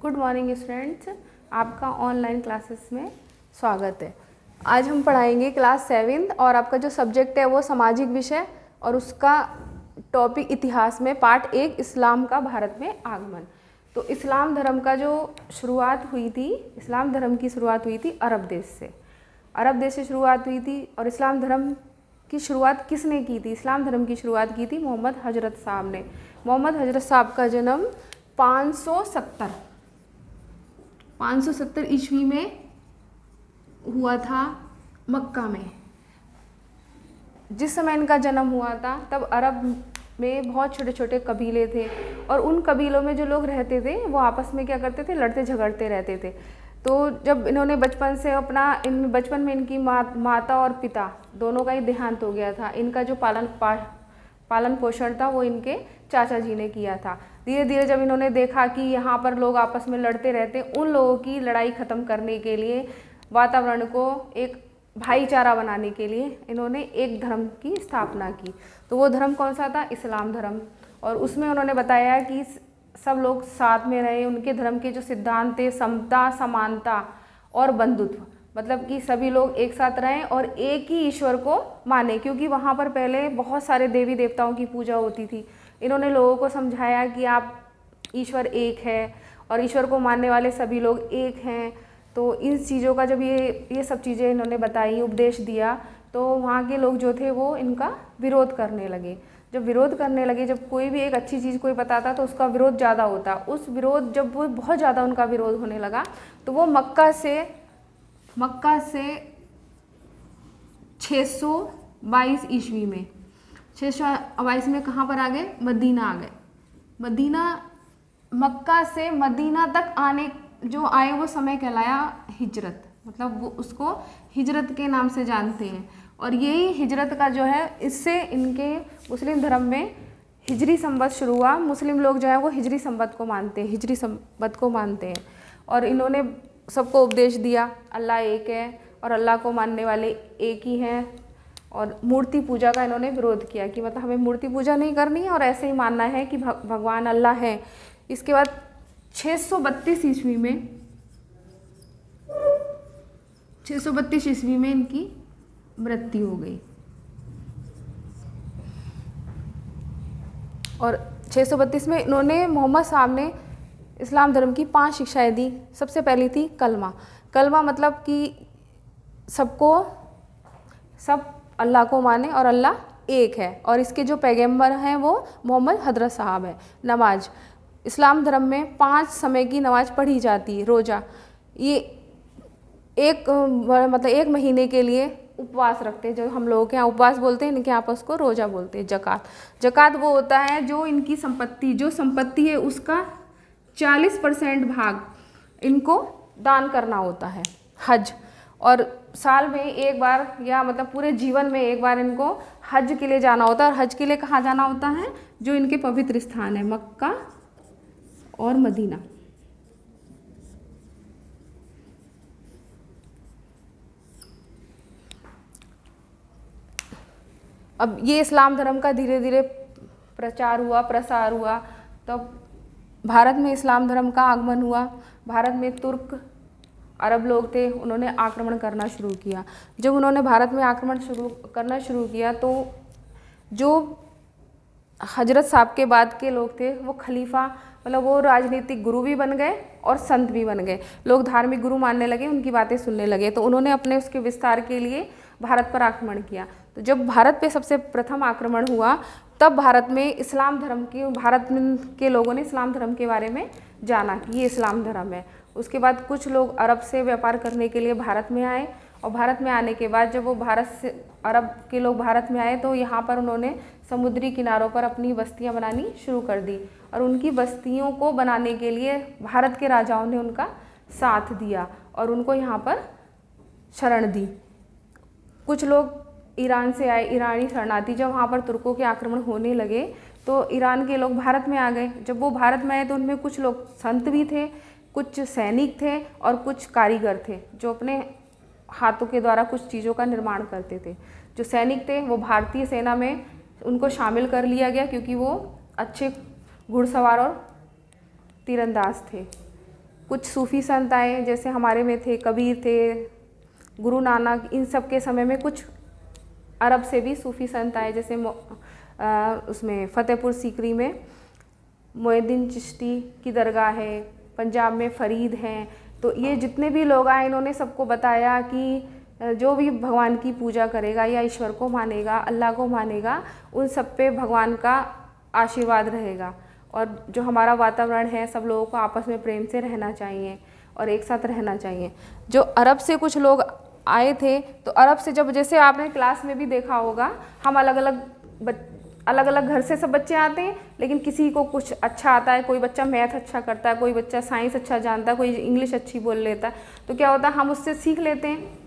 Good morning students, आपका online classes में स्वागत है। आज हम पढ़ाएंगे क्लास 7 और आपका जो सब्जेक्ट है वो सामाजिक विषय और उसका टॉपिक इतिहास में पार्ट 1 इस्लाम का भारत में आगमन। तो इस्लाम धर्म का जो शुरुआत हुई थी, इस्लाम धर्म की शुरुआत हुई थी अरब देश से। अरब देश से शुरुआत हुई थी और इस्लाम धर्म की शुरुआत किसने की थी? इस्लाम धर्म की शुरुआत की थी मोहम्मद हजरत साहब ने। मोहम्मद हजरत साहब का जन्म 570 ईस्वी में हुआ था मक्का में। जिस समय इनका जन्म हुआ था तब अरब में बहुत छोटे छोटे कबीले थे और उन कबीलों में जो लोग रहते थे वो आपस में क्या करते थे, लड़ते झगड़ते रहते थे। तो जब इन्होंने बचपन से बचपन में इनकी माता और पिता दोनों का ही देहांत हो गया था। इनका जो पालन पोषण था वो इनके चाचा जी ने किया था। धीरे धीरे जब इन्होंने देखा कि यहाँ पर लोग आपस में लड़ते रहते, उन लोगों की लड़ाई ख़त्म करने के लिए, वातावरण को एक भाईचारा बनाने के लिए इन्होंने एक धर्म की स्थापना की। तो वो धर्म कौन सा था? इस्लाम धर्म। और उसमें उन्होंने बताया कि सब लोग साथ में रहे। उनके धर्म के जो सिद्धांत थे, समता, समानता और बंधुत्व, मतलब कि सभी लोग एक साथ रहें और एक ही ईश्वर को माने, क्योंकि वहाँ पर पहले बहुत सारे देवी देवताओं की पूजा होती थी। इन्होंने लोगों को समझाया कि आप ईश्वर एक है और ईश्वर को मानने वाले सभी लोग एक हैं। तो इन चीज़ों का जब ये सब चीज़ें इन्होंने बताई, उपदेश दिया, तो वहाँ के लोग जो थे वो इनका विरोध करने लगे। जब विरोध करने लगे, जब कोई भी एक अच्छी चीज़ कोई बताता तो उसका विरोध ज़्यादा होता। उस विरोध जब वो बहुत ज़्यादा उनका विरोध होने लगा तो वो मक्का से 622 ईस्वी में 622 में कहाँ पर आ गए? मदीना आ गए। मक्का से मदीना तक जो आए वो समय कहलाया हिजरत, मतलब वो उसको हिजरत के नाम से जानते हैं। और यही हिजरत का जो है, इससे इनके मुस्लिम धर्म में हिजरी संवत शुरू हुआ। मुस्लिम लोग जो है वो हिजरी संवत को मानते हैं। और इन्होंने सबको उपदेश दिया अल्लाह एक है और अल्लाह को मानने वाले एक ही हैं। और मूर्ति पूजा का इन्होंने विरोध किया कि मतलब हमें मूर्ति पूजा नहीं करनी है और ऐसे ही मानना है कि भगवान अल्लाह है। इसके बाद 632 ईस्वी में इनकी मृत्यु हो गई। और 632 में इन्होंने, मोहम्मद साहब ने इस्लाम धर्म की 5 शिक्षाएं दी। सबसे पहली थी कलमा मतलब कि सब अल्लाह को माने और अल्लाह एक है। और इसके जो पैगंबर हैं वो मोहम्मद हजरत साहब है। नमाज, इस्लाम धर्म में 5 समय की नमाज पढ़ी जाती है। रोज़ा, ये एक महीने के लिए उपवास रखते हैं। जो हम लोगों के यहाँ उपवास बोलते हैं, इनके यहाँ पर उसको रोज़ा बोलते हैं। जकात वो होता है जो इनकी संपत्ति है उसका 40% भाग इनको दान करना होता है। हज, और साल में एक बार या मतलब पूरे जीवन में एक बार इनको हज के लिए जाना होता है। और हज के लिए कहाँ जाना होता है? जो इनके पवित्र स्थान है, मक्का और मदीना। अब ये इस्लाम धर्म का धीरे धीरे प्रसार हुआ तब भारत में इस्लाम धर्म का आगमन हुआ। भारत में तुर्क अरब लोग थे, उन्होंने आक्रमण करना शुरू किया। जब उन्होंने भारत में आक्रमण करना शुरू किया तो जो हजरत साहब के बाद के लोग थे वो खलीफा, मतलब वो राजनीतिक गुरु भी बन गए और संत भी बन गए। लोग धार्मिक गुरु मानने लगे, उनकी बातें सुनने लगे। तो उन्होंने अपने उसके विस्तार के लिए भारत पर आक्रमण किया। तो जब भारत पे सबसे प्रथम आक्रमण हुआ तब भारत के लोगों ने इस्लाम धर्म के बारे में जाना कि ये इस्लाम धर्म है। उसके बाद कुछ लोग अरब से व्यापार करने के लिए भारत में आए और भारत में आने के बाद जब वो अरब के लोग भारत में आए तो यहाँ पर उन्होंने समुद्री किनारों पर अपनी बस्तियाँ बनानी शुरू कर दी। और उनकी बस्तियों को बनाने के लिए भारत के राजाओं ने उनका साथ दिया और उनको यहाँ पर शरण दी। कुछ लोग ईरान से आए, ईरानी शरणार्थी। जब वहाँ पर तुर्कों के आक्रमण होने लगे तो ईरान के लोग भारत में आ गए। जब वो भारत में आए तो उनमें कुछ लोग संत भी थे, कुछ सैनिक थे और कुछ कारीगर थे जो अपने हाथों के द्वारा कुछ चीज़ों का निर्माण करते थे। जो सैनिक थे वो भारतीय सेना में उनको शामिल कर लिया गया क्योंकि वो अच्छे घुड़सवार और तीरंदाज थे। कुछ सूफ़ी संत आए, जैसे हमारे में थे कबीर थे, गुरु नानक, इन सब के समय में कुछ अरब से भी सूफ़ी संत आए, जैसे उसमें फ़तेहपुर सीकरी में मोइनुद्दीन चिश्ती की दरगाह है, पंजाब में फ़रीद हैं। तो ये जितने भी लोग आए, इन्होंने सबको बताया कि जो भी भगवान की पूजा करेगा या ईश्वर को मानेगा, अल्लाह को मानेगा, उन सब पे भगवान का आशीर्वाद रहेगा। और जो हमारा वातावरण है, सब लोगों को आपस में प्रेम से रहना चाहिए और एक साथ रहना चाहिए। जो अरब से कुछ लोग आए थे, तो अरब से जब, जैसे आपने क्लास में भी देखा होगा, हम अलग अलग घर से सब बच्चे आते हैं, लेकिन किसी को कुछ अच्छा आता है, कोई बच्चा मैथ अच्छा करता है, कोई बच्चा साइंस अच्छा जानता है, कोई इंग्लिश अच्छी बोल लेता है। तो क्या होता है, हम उससे सीख लेते हैं,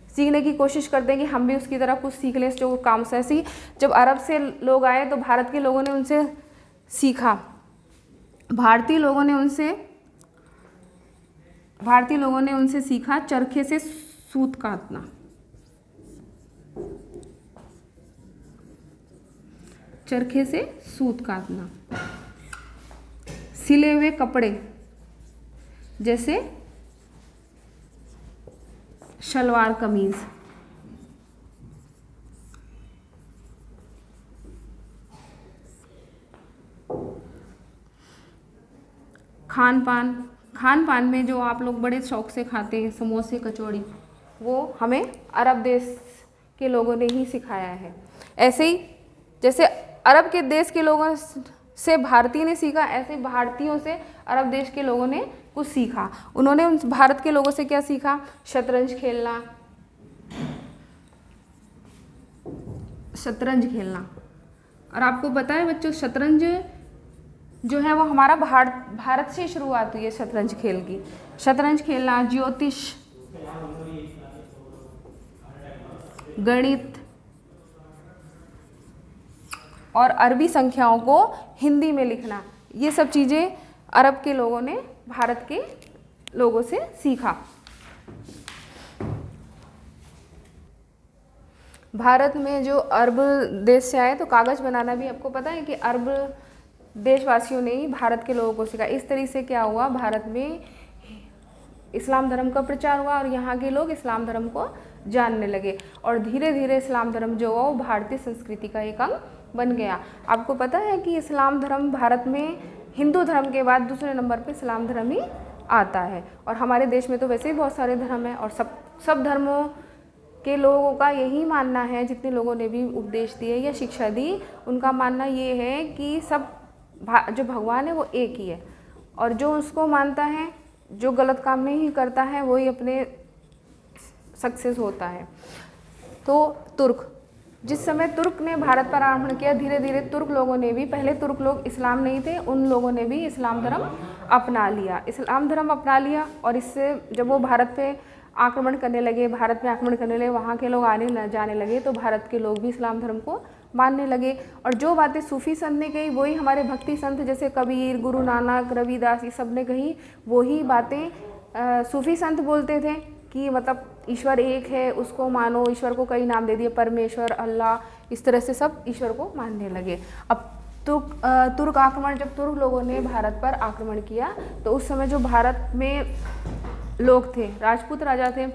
सीखने की कोशिश करते हैं कि हम भी उसकी तरह कुछ सीख लें जो काम से। ऐसी जब अरब से लोग आए तो भारत के लोगों ने उनसे सीखा, भारतीय लोगों ने उनसे सीखा चरखे से सूत काटना। चरखे से सूत काटना, सिले हुए कपड़े जैसे शलवार कमीज, खान पान में जो आप लोग बड़े शौक से खाते हैं, समोसे कचौड़ी, वो हमें अरब देश के लोगों ने ही सिखाया है। ऐसे ही जैसे अरब के देश के लोगों से भारतीय ने सीखा, ऐसे भारतीयों से अरब देश के लोगों ने कुछ सीखा। उन्होंने उन भारत के लोगों से क्या सीखा? शतरंज खेलना, और आपको पता है बच्चों, शतरंज जो है वो हमारा भारत से शुरुआत हुई है शतरंज खेल की। शतरंज खेलना, ज्योतिष, गणित और अरबी संख्याओं को हिंदी में लिखना, ये सब चीज़ें अरब के लोगों ने भारत के लोगों से सीखा। भारत में जो अरब देश से आए, तो कागज़ बनाना भी आपको पता है कि अरब देशवासियों ने ही भारत के लोगों को सिखाया। इस तरीके से क्या हुआ, भारत में इस्लाम धर्म का प्रचार हुआ और यहाँ के लोग इस्लाम धर्म को जानने लगे, और धीरे धीरे इस्लाम धर्म जो हुआ वो भारतीय संस्कृति का एक अंग बन गया। आपको पता है कि इस्लाम धर्म भारत में हिंदू धर्म के बाद दूसरे नंबर पे इस्लाम धर्म ही आता है। और हमारे देश में तो वैसे ही बहुत सारे धर्म हैं, और सब धर्मों के लोगों का यही मानना है, जितने लोगों ने भी उपदेश दिए या शिक्षा दी, उनका मानना ये है कि सब जो भगवान है वो एक ही है, और जो उसको मानता है, जो गलत काम नहीं करता है, वही अपने सक्सेस होता है। तो जिस समय तुर्क ने भारत पर आक्रमण किया, धीरे धीरे तुर्क लोगों ने भी, पहले तुर्क लोग इस्लाम नहीं थे, उन लोगों ने भी इस्लाम धर्म अपना लिया। और इससे जब वो भारत पे आक्रमण करने लगे, वहाँ के लोग आने जाने लगे, तो भारत के लोग भी इस्लाम धर्म को मानने लगे। और जो बातें सूफ़ी संत ने कही, वही हमारे भक्ति संत जैसे कबीर, गुरु नानक, रविदास, ये सब ने कही, वही बातें सूफ़ी संत बोलते थे कि मतलब ईश्वर एक है, उसको मानो। ईश्वर को कई नाम दे दिए, परमेश्वर, अल्लाह, इस तरह से सब ईश्वर को मानने लगे। अब तुर्क आक्रमण, जब तुर्क लोगों ने भारत पर आक्रमण किया, तो उस समय जो भारत में लोग थे, राजपूत राजा थे,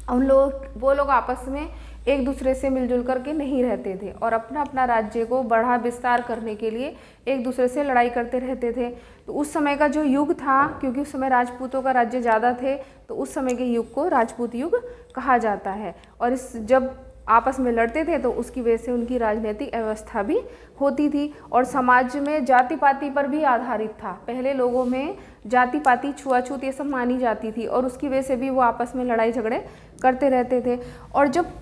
वो लोग आपस में एक दूसरे से मिलजुल करके नहीं रहते थे, और अपना राज्य को बढ़ा विस्तार करने के लिए एक दूसरे से लड़ाई करते रहते थे। तो उस समय का जो युग था, क्योंकि उस समय राजपूतों का राज्य ज़्यादा थे, तो उस समय के युग को राजपूत युग कहा जाता है। और जब आपस में लड़ते थे, तो उसकी वजह से उनकी राजनीतिक व्यवस्था भी होती थी, और समाज में जाति पाति पर भी आधारित था। पहले लोगों में जाति पाति, छुआछूत, ये सब मानी जाती थी, और उसकी वजह से भी वो आपस में लड़ाई झगड़े करते रहते थे। और जब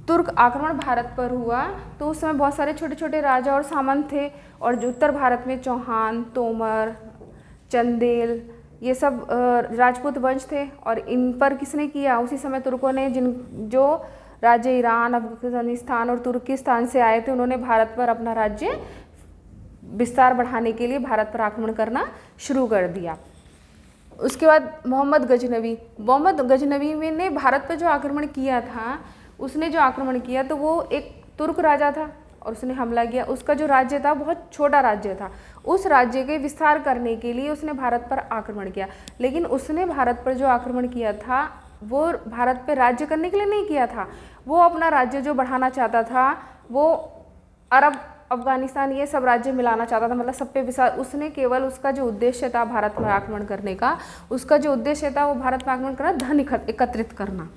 तुर्क आक्रमण भारत पर हुआ, तो उस समय बहुत सारे छोटे छोटे राजा और सामंत थे, और जो उत्तर भारत में चौहान, तोमर, चंदेल, ये सब राजपूत वंश थे। और इन पर किसने किया? उसी समय तुर्कों ने, जो राज्य ईरान, अफगानिस्तान और तुर्किस्तान से आए थे, उन्होंने भारत पर अपना राज्य विस्तार बढ़ाने के लिए भारत पर आक्रमण करना शुरू कर दिया। उसके बाद मोहम्मद गजनवी ने भारत पर जो आक्रमण किया था, उसने जो आक्रमण किया, तो वो एक तुर्क राजा था, और उसने हमला किया। उसका जो राज्य था बहुत छोटा राज्य था, उस राज्य के विस्तार करने के लिए उसने भारत पर आक्रमण किया। लेकिन उसने भारत पर जो आक्रमण किया था वो भारत पर राज्य करने के लिए नहीं किया था, वो अपना राज्य जो बढ़ाना चाहता था, वो अरब, अफगानिस्तान ये सब राज्य मिलाना चाहता था, मतलब सब पे विस्तार। उसने केवल, उसका जो उद्देश्य था भारत में आक्रमण करने का, उसका जो उद्देश्य था वो भारत में आक्रमण करना, धन एकत्रित करना,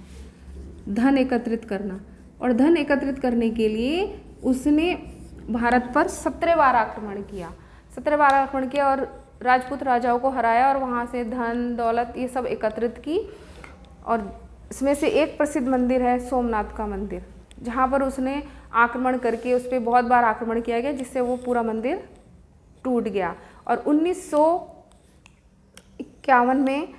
धन एकत्रित करना। और धन एकत्रित करने के लिए उसने भारत पर 17 बार आक्रमण किया, 17 बार आक्रमण किया और राजपूत राजाओं को हराया और वहाँ से धन दौलत ये सब एकत्रित की। और इसमें से एक प्रसिद्ध मंदिर है सोमनाथ का मंदिर, जहाँ पर उसने आक्रमण करके उस पर बहुत बार आक्रमण किया गया, जिससे वो पूरा मंदिर टूट गया। और 1951 में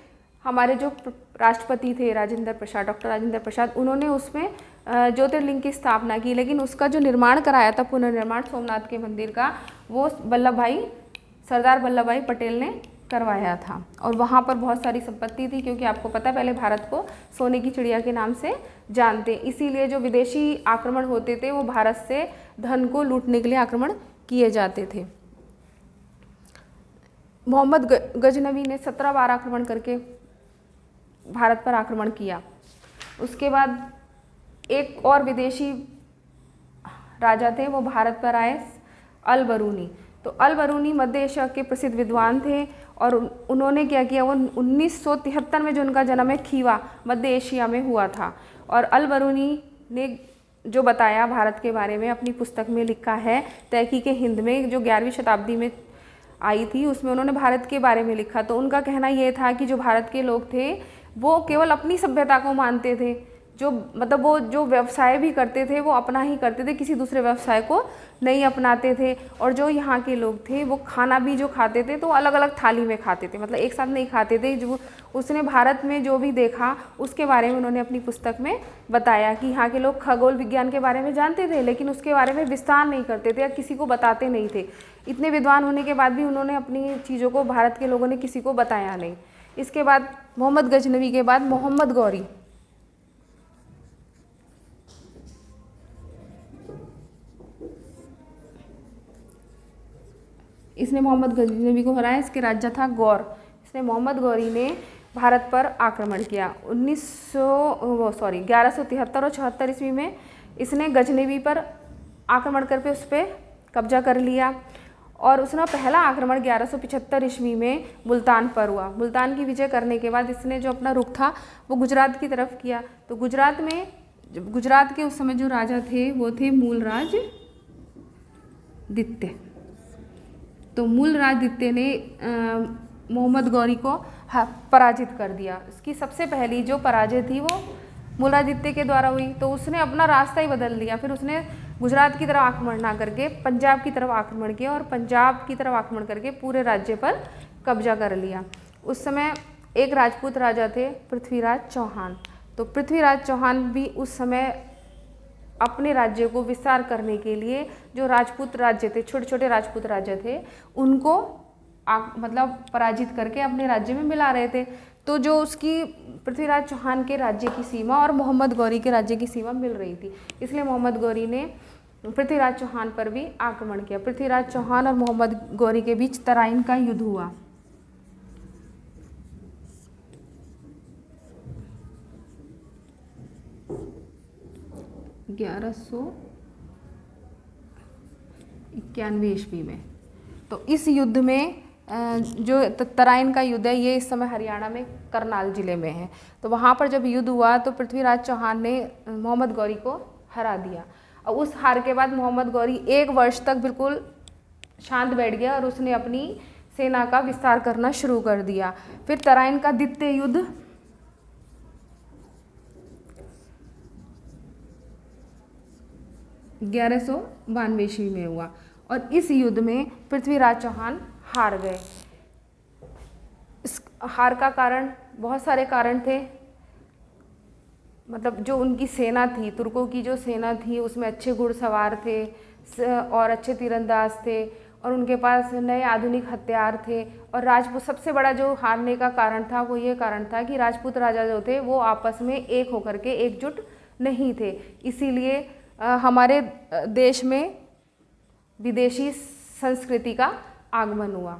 हमारे जो राष्ट्रपति थे राजेंद्र प्रसाद, डॉक्टर राजेंद्र प्रसाद, उन्होंने उसमें ज्योतिर्लिंग की स्थापना की। लेकिन उसका जो निर्माण कराया था, पुनर्निर्माण सोमनाथ के मंदिर का, वो सरदार वल्लभ भाई पटेल ने करवाया था। और वहाँ पर बहुत सारी संपत्ति थी, क्योंकि आपको पता है पहले भारत को सोने की चिड़िया के नाम से जानते, इसीलिए जो विदेशी आक्रमण होते थे वो भारत से धन को लूटने के लिए आक्रमण किए जाते थे। मोहम्मद गजनवी ने 17 बार आक्रमण करके भारत पर आक्रमण किया। उसके बाद एक और विदेशी राजा थे, वो भारत पर आए, अल बरूनी। तो अल बरूनी मध्य एशिया के प्रसिद्ध विद्वान थे और उन्होंने क्या किया, वो 1973 में जो उनका जन्म है खीवा मध्य एशिया में हुआ था। और अल बरूनी ने जो बताया भारत के बारे में अपनी पुस्तक में लिखा है, तहकीक हिंद में, जो 11वीं शताब्दी में आई थी, उसमें उन्होंने भारत के बारे में लिखा। तो उनका कहना ये था कि जो भारत के लोग थे वो केवल अपनी सभ्यता को मानते थे, जो मतलब वो जो व्यवसाय भी करते थे वो अपना ही करते थे, किसी दूसरे व्यवसाय को नहीं अपनाते थे। और जो यहाँ के लोग थे वो खाना भी जो खाते थे तो अलग अलग थाली में खाते थे, मतलब एक साथ नहीं खाते थे। जो उसने भारत में जो भी देखा उसके बारे में उन्होंने अपनी पुस्तक में बताया कि यहाँ के लोग खगोल विज्ञान के बारे में जानते थे, लेकिन उसके बारे में विस्तार नहीं करते थे या किसी को बताते नहीं थे। इतने विद्वान होने के बाद भी उन्होंने अपनी चीज़ों को, भारत के लोगों ने किसी को बताया नहीं। इसके बाद मोहम्मद गजनवी के बाद मोहम्मद गौरी, इसने मोहम्मद गजनवी को हराया। इसके राज्य था गौर। इसने मोहम्मद गौरी ने भारत पर आक्रमण किया 1173 और 76 ईस्वी में। इसने गजनवी पर आक्रमण करके उस पर कब्जा कर लिया। और उसका पहला आक्रमण 1175 ईस्वी में मुल्तान पर हुआ। मुल्तान की विजय करने के बाद इसने जो अपना रुख था वो गुजरात की तरफ किया। तो गुजरात के उस समय जो राजा थे वो थे मूलराज द्वितीय। तो मूलराज द्वितीय ने मोहम्मद गौरी को पराजित कर दिया। इसकी सबसे पहली जो पराजय थी वो मूलराज द्वितीय के द्वारा हुई। तो उसने अपना रास्ता ही बदल दिया। फिर उसने गुजरात की तरफ आक्रमण ना करके पंजाब की तरफ आक्रमण किया और पंजाब की तरफ आक्रमण करके पूरे राज्य पर कब्जा कर लिया। उस समय एक राजपूत राजा थे पृथ्वीराज चौहान। तो पृथ्वीराज चौहान भी उस समय अपने राज्य को विस्तार करने के लिए जो राजपूत राज्य थे, छोटे छोटे राजपूत राज्य थे, उनको मतलब पराजित करके अपने राज्य में मिला रहे थे। तो जो उसकी पृथ्वीराज चौहान के राज्य की सीमा और मोहम्मद गौरी के राज्य की सीमा मिल रही थी, इसलिए मोहम्मद गौरी ने पृथ्वीराज चौहान पर भी आक्रमण किया। पृथ्वीराज चौहान और मोहम्मद गौरी के बीच तराइन का युद्ध हुआ। ईस्वी में। तो इस युद्ध में जो तराइन का युद्ध है ये इस समय हरियाणा में करनाल जिले में है। तो वहाँ पर जब युद्ध हुआ तो पृथ्वीराज चौहान ने मोहम्मद गौरी को हरा दिया। और उस हार के बाद मोहम्मद गौरी 1 वर्ष तक बिल्कुल शांत बैठ गया और उसने अपनी सेना का विस्तार करना शुरू कर दिया। फिर तराइन का द्वितीय युद्ध 1192 ईस्वी में हुआ और इस युद्ध में पृथ्वीराज चौहान हार गए। इस हार का कारण बहुत सारे कारण थे। मतलब जो उनकी सेना थी, तुर्कों की जो सेना थी, उसमें अच्छे घुड़सवार थे और अच्छे तीरंदाज थे और उनके पास नए आधुनिक हथियार थे। और राजपूत, सबसे बड़ा जो हारने का कारण था वो ये कारण था कि राजपूत राजा जो थे वो आपस में एक होकर के एकजुट नहीं थे। इसीलिए हमारे देश में विदेशी संस्कृति का आगमन हुआ,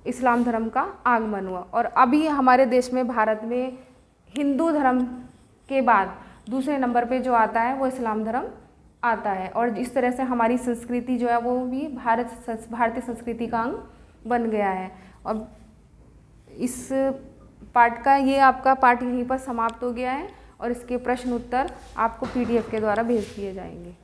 इस्लाम धर्म का आगमन हुआ। और अभी हमारे देश में, भारत में, हिंदू धर्म के बाद दूसरे नंबर पे जो आता है वो इस्लाम धर्म आता है। और इस तरह से हमारी संस्कृति जो है वो भी भारतीय संस्कृति का अंग बन गया है। और इस पाठ का, ये आपका पाठ यहीं पर समाप्त हो गया है और इसके प्रश्न उत्तर आपको PDF के द्वारा भेज दिए जाएंगे।